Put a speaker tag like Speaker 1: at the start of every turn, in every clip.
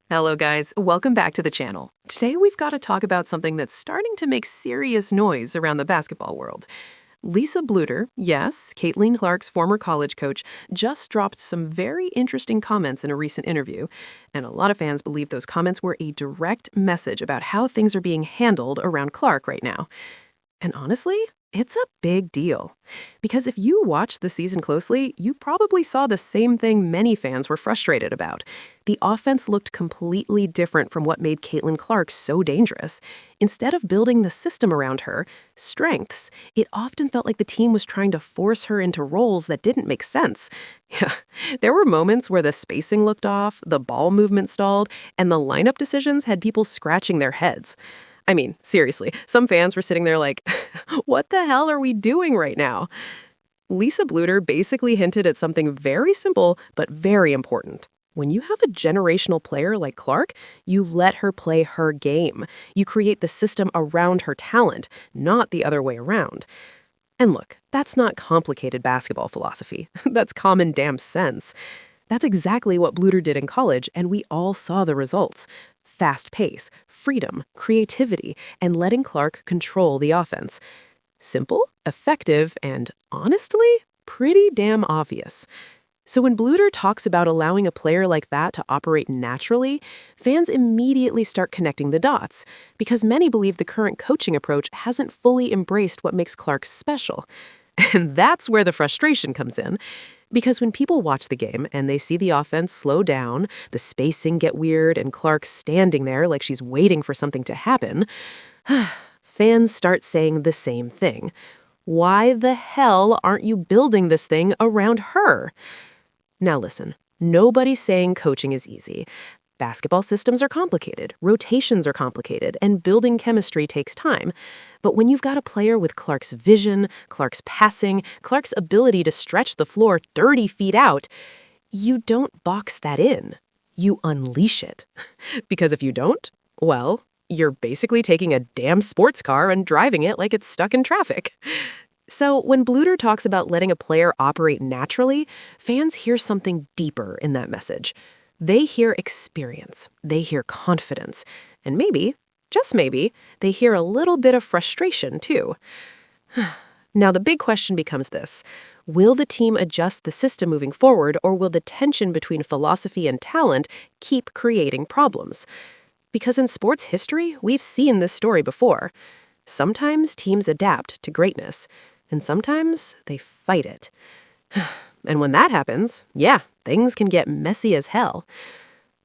Speaker 1: Hello guys, welcome back to the channel. Today we've got to talk about something that's starting to make serious noise around the basketball world. Lisa Bluder, yes, Caitlin Clark's former college coach, just dropped some very interesting comments in a recent interview, and a lot of fans believe those comments were a direct message about how things are being handled around Clark right now. And honestly, it's a big deal. Because if you watched the season closely, you probably saw the same thing many fans were frustrated about. The offense looked completely different from what made Caitlin Clark so dangerous. Instead of building the system around her strengths, it often felt like the team was trying to force her into roles that didn't make sense. Yeah, there were moments where the spacing looked off, the ball movement stalled, and the lineup decisions had people scratching their heads. I mean, seriously, some fans were sitting there like, what the hell are we doing right now? Lisa Bluder basically hinted at something very simple but very important. When you have a generational player like Clark, you let her play her game. You create the system around her talent, not the other way around. And look, that's not complicated basketball philosophy. That's common damn sense. That's exactly what Bluder did in college, and we all saw the results. Fast pace, freedom, creativity, and letting Clark control the offense. Simple, effective, and honestly, pretty damn obvious. So when Bluder talks about allowing a player like that to operate naturally, fans immediately start connecting the dots, because many believe the current coaching approach hasn't fully embraced what makes Clark special. And that's where the frustration comes in. Because when people watch the game and they see the offense slow down, the spacing get weird, and Clark standing there like she's waiting for something to happen, fans start saying the same thing. Why the hell aren't you building this thing around her? Now listen, nobody's saying coaching is easy. Basketball systems are complicated, rotations are complicated, and building chemistry takes time. But when you've got a player with Clark's vision, Clark's passing, Clark's ability to stretch the floor 30 feet out, you don't box that in. You unleash it. Because if you don't, well, you're basically taking a damn sports car and driving it like it's stuck in traffic. So when Bluder talks about letting a player operate naturally, fans hear something deeper in that message. They hear experience, they hear confidence, and maybe, just maybe, they hear a little bit of frustration too. Now the big question becomes this: will the team adjust the system moving forward, or will the tension between philosophy and talent keep creating problems? Because in sports history, we've seen this story before. Sometimes teams adapt to greatness, and sometimes they fight it. And when that happens, yeah, things can get messy as hell.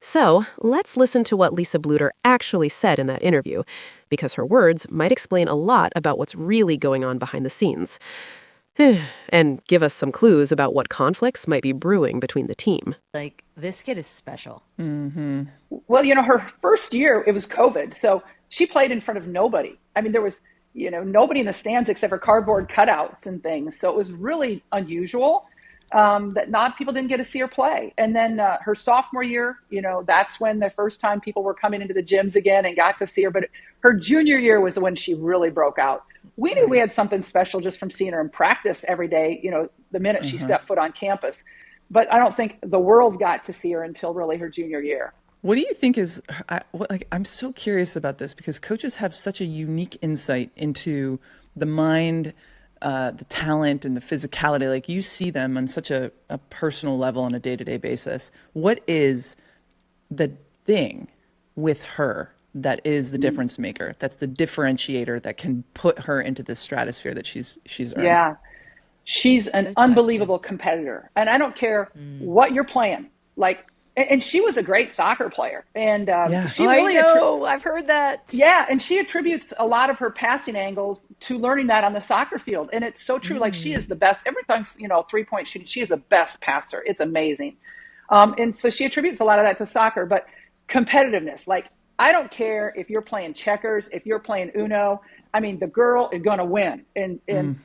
Speaker 1: So let's listen to what Lisa Bluder actually said in that interview, because her words might explain a lot about what's really going on behind the scenes. And give us some clues about what conflicts might be brewing between the team.
Speaker 2: Like, this kid is special.
Speaker 3: Well, her first year, it was COVID. So she played in front of nobody. I mean, there was, nobody in the stands except for cardboard cutouts and things. So it was really unusual that not people didn't get to see her play. And then her sophomore year, that's when the first time people were coming into the gyms again and got to see her. But her junior year was when she really broke out. We knew we had something special just from seeing her in practice every day, the minute she stepped foot on campus. But I don't think the world got to see her until really her junior year.
Speaker 4: What do you think is, I'm so curious about this because coaches have such a unique insight into the mind, the talent and the physicality. Like, you see them on such a personal level on a day-to-day basis. What is the thing with her that is the difference maker? That's the differentiator that can put her into the stratosphere that she's earned.
Speaker 3: Yeah, she's an unbelievable competitor. And I don't care what you're playing. And she was a great soccer player. And she really
Speaker 2: I know, I've heard that.
Speaker 3: Yeah, and she attributes a lot of her passing angles to learning that on the soccer field. And it's so true. Like, she is the best. Every time, 3-point shooting, she is the best passer. It's amazing. And so she attributes a lot of that to soccer. But competitiveness, like, I don't care if you're playing checkers, if you're playing Uno. I mean, the girl is going to win. And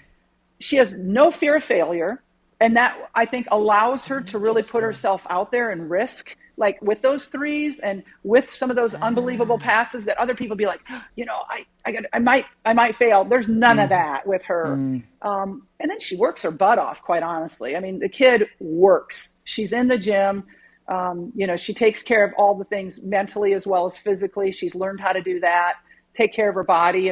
Speaker 3: she has no fear of failure. And that, I think, allows her to really put herself out there and risk, like with those threes and with some of those unbelievable passes that other people be like, I might fail. There's none of that with her. And then she works her butt off, quite honestly. I mean, the kid works. She's in the gym. She takes care of all the things mentally as well as physically. She's learned how to do that, take care of her body.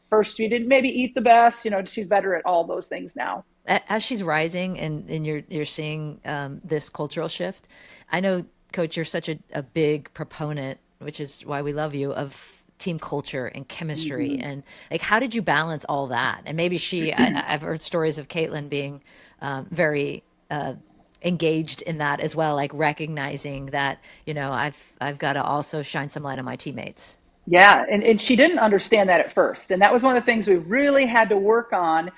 Speaker 3: First she didn't maybe eat the best. She's better at all those things now.
Speaker 2: As she's rising and you're seeing this cultural shift, I know, Coach, you're such a big proponent, which is why we love you, of team culture and chemistry. And like, how did you balance all that? And maybe I've heard stories of Caitlin being very engaged in that as well, like recognizing that, I've got to also shine some light on my teammates.
Speaker 3: Yeah, and she didn't understand that at first. And that was one of the things we really had to work on,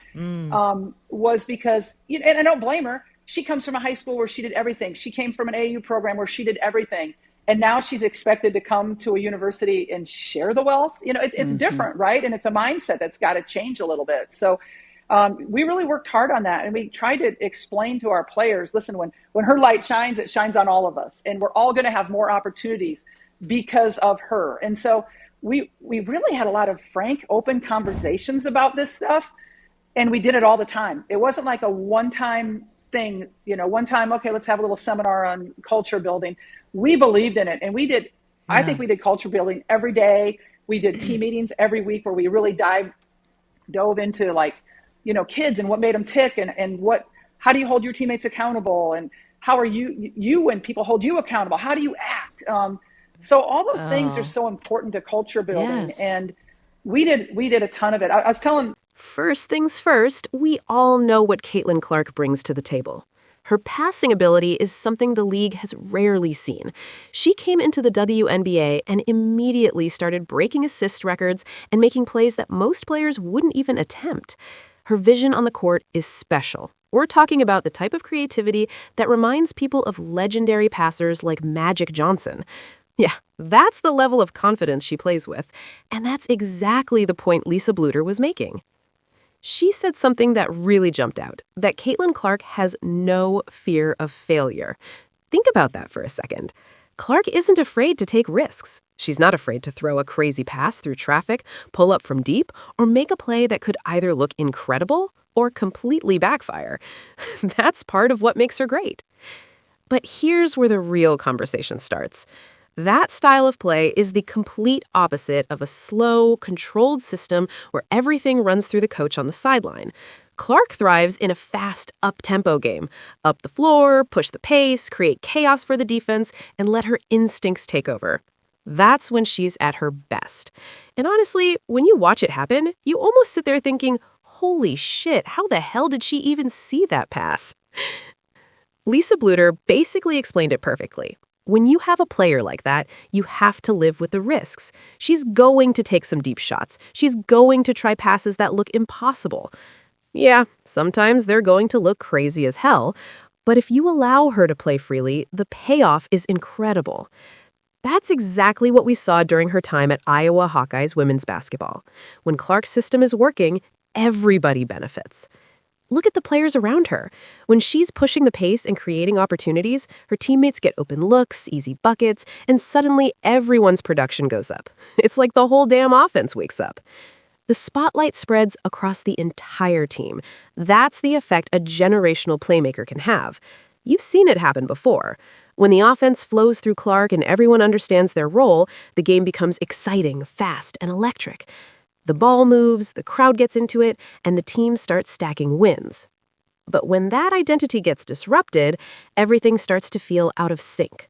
Speaker 3: was because, and I don't blame her. She comes from a high school where she did everything. She came from an AAU program where she did everything. And now she's expected to come to a university and share the wealth. It's different, right? And it's a mindset that's got to change a little bit. So we really worked hard on that. And we tried to explain to our players, listen, when her light shines, it shines on all of us. And we're all going to have more opportunities because of her. And so we really had a lot of frank, open conversations about this stuff. And we did it all the time. It wasn't like a one-time thing, one time, okay, let's have a little seminar on culture building. We believed in it. And we did, I think we did culture building every day. We did team meetings every week where we really dove into kids and what made them tick and how do you hold your teammates accountable? And how are you when people hold you accountable? How do you act? So all those things are so important to culture building.
Speaker 2: Yes.
Speaker 3: And we did a ton of it. I was telling.
Speaker 1: First things first, we all know what Caitlin Clark brings to the table. Her passing ability is something the league has rarely seen. She came into the WNBA and immediately started breaking assist records and making plays that most players wouldn't even attempt. Her vision on the court is special. We're talking about the type of creativity that reminds people of legendary passers like Magic Johnson. Yeah, that's the level of confidence she plays with, and that's exactly the point Lisa Bluder was making. She said something that really jumped out, that Caitlin Clark has no fear of failure. Think about that for a second. Clark isn't afraid to take risks. She's not afraid to throw a crazy pass through traffic, pull up from deep, or make a play that could either look incredible or completely backfire. That's part of what makes her great. But here's where the real conversation starts. That style of play is the complete opposite of a slow, controlled system where everything runs through the coach on the sideline. Clark thrives in a fast, up-tempo game. Up the floor, push the pace, create chaos for the defense, and let her instincts take over. That's when she's at her best. And honestly, when you watch it happen, you almost sit there thinking, holy shit, how the hell did she even see that pass? Lisa Bluder basically explained it perfectly. When you have a player like that, you have to live with the risks. She's going to take some deep shots. She's going to try passes that look impossible. Yeah, sometimes they're going to look crazy as hell, but if you allow her to play freely, the payoff is incredible. That's exactly what we saw during her time at Iowa Hawkeyes women's basketball. When Clark's system is working, everybody benefits. Look at the players around her. When she's pushing the pace and creating opportunities, her teammates get open looks, easy buckets, and suddenly everyone's production goes up. It's like the whole damn offense wakes up. The spotlight spreads across the entire team. That's the effect a generational playmaker can have. You've seen it happen before. When the offense flows through Clark and everyone understands their role, the game becomes exciting, fast, and electric. The ball moves, the crowd gets into it, and the team starts stacking wins. But when that identity gets disrupted, everything starts to feel out of sync.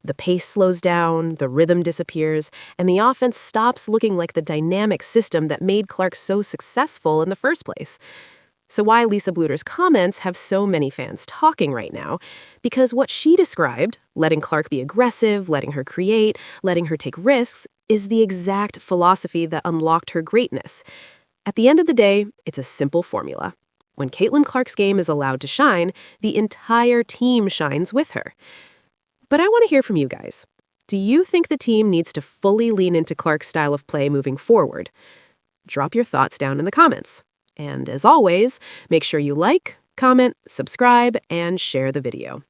Speaker 1: The pace slows down, the rhythm disappears, and the offense stops looking like the dynamic system that made Clark so successful in the first place. So why Lisa Bluder's comments have so many fans talking right now? Because what she described, letting Clark be aggressive, letting her create, letting her take risks, is the exact philosophy that unlocked her greatness. At the end of the day, it's a simple formula. When Caitlin Clark's game is allowed to shine, the entire team shines with her. But I want to hear from you guys. Do you think the team needs to fully lean into Clark's style of play moving forward? Drop your thoughts down in the comments. And as always, make sure you like, comment, subscribe, and share the video.